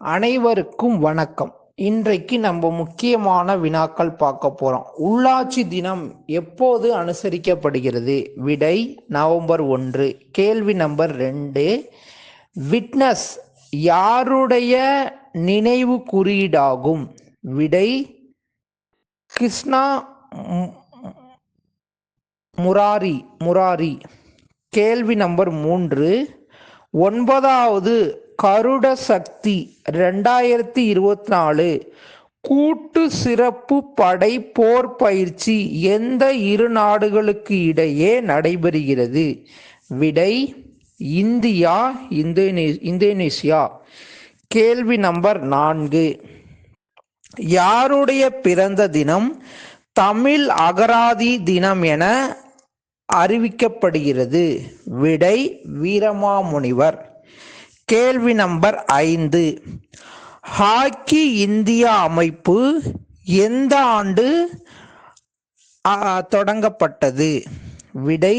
அனைவருக்கும் வணக்கம். இன்றைக்கு நம்ம முக்கியமான வினாக்கள் பார்க்க போறோம். உள்ளாட்சி தினம் எப்போது அனுசரிக்கப்படுகிறது? விடை நவம்பர் 1. கேள்வி நம்பர் 2, விட்னஸ் யாருடைய நினைவு குறியீடாகும்? விடை கிருஷ்ணா முராரி. கேள்வி நம்பர் 3, 9வது கருட சக்தி 2024 கூட்டு சிறப்பு படை போர் பயிற்சி எந்த இரு நாடுகளுக்கு இடையே நடைபெறுகிறது? விடை இந்தியா இந்தோனேசியா. கேள்வி நம்பர் 4, யாருடைய பிறந்த தினம் தமிழ் அகராதி தினம் என அறிவிக்கப்படுகிறது? விடை வீரமாமுனிவர். கேள்வி நம்பர் 5, ஹாக்கி இந்தியா அமைப்பு எந்த ஆண்டு தொடங்கப்பட்டது? விடை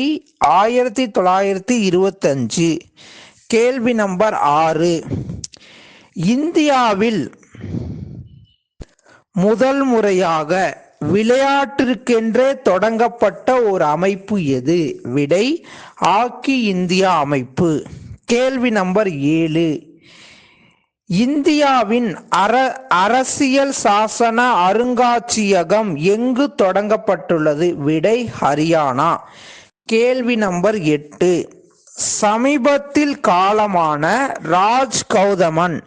1925. கேள்வி நம்பர் 6, இந்தியாவில் முதல் முறையாக விளையாட்டிற்கென்றே தொடங்கப்பட்ட ஒரு அமைப்பு எது? விடை ஹாக்கி இந்தியா அமைப்பு. கேள்வி நம்பர் 7, இந்தியாவின் அரசியல் சாசன அருங்காட்சியகம் எங்கு தொடங்கப்பட்டுள்ளது? விடை ஹரியானா. கேள்வி நம்பர் 8, சமீபத்தில் காலமான ராஜ் கௌதமன்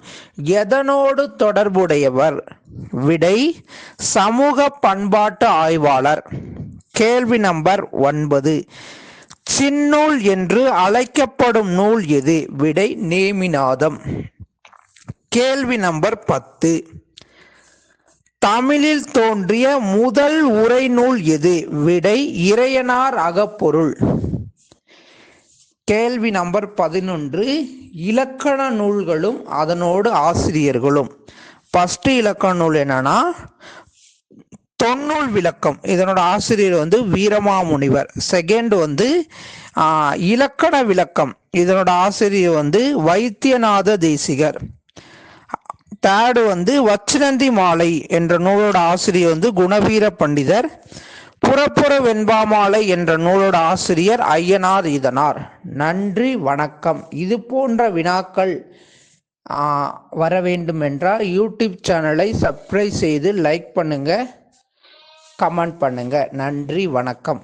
எதனோடு தொடர்புடையவர்? விடை சமூக பண்பாட்டு ஆய்வாளர். கேள்வி நம்பர் 9, சின்னூல் என்று அழைக்கப்படும் நூல் எது? விடை நேமிநாதம். கேள்வி நம்பர் 10, தமிழில் தோன்றிய முதல் உரை நூல் எது? விடை இறையனார் அகப்பொருள். கேள்வி நம்பர் 11, இலக்கண நூல்களும் அதனோடு ஆசிரியர்களும். ஃபர்ஸ்ட் இலக்கண நூல் என்னன்னா தொன்னூல் விளக்கம், இதனோட ஆசிரியர் வீரமாமுனிவர். செகண்ட் இலக்கண விளக்கம், இதனோட ஆசிரியர் வைத்தியநாத தேசிகர். தேர்டு வச்சினந்தி மாலை என்ற நூலோட ஆசிரியர் குணவீர பண்டிதர். புறப்புற வெண்பாமாலை என்ற நூலோட ஆசிரியர் ஐயனார் ஈதனார். நன்றி, வணக்கம். இது போன்ற வினாக்கள் வர வேண்டும் என்றால் யூடியூப் சேனலை சப்ஸ்கிரைப் செய்து லைக் பண்ணுங்க, கமெண்ட் பண்ணுங்க. நன்றி, வணக்கம்.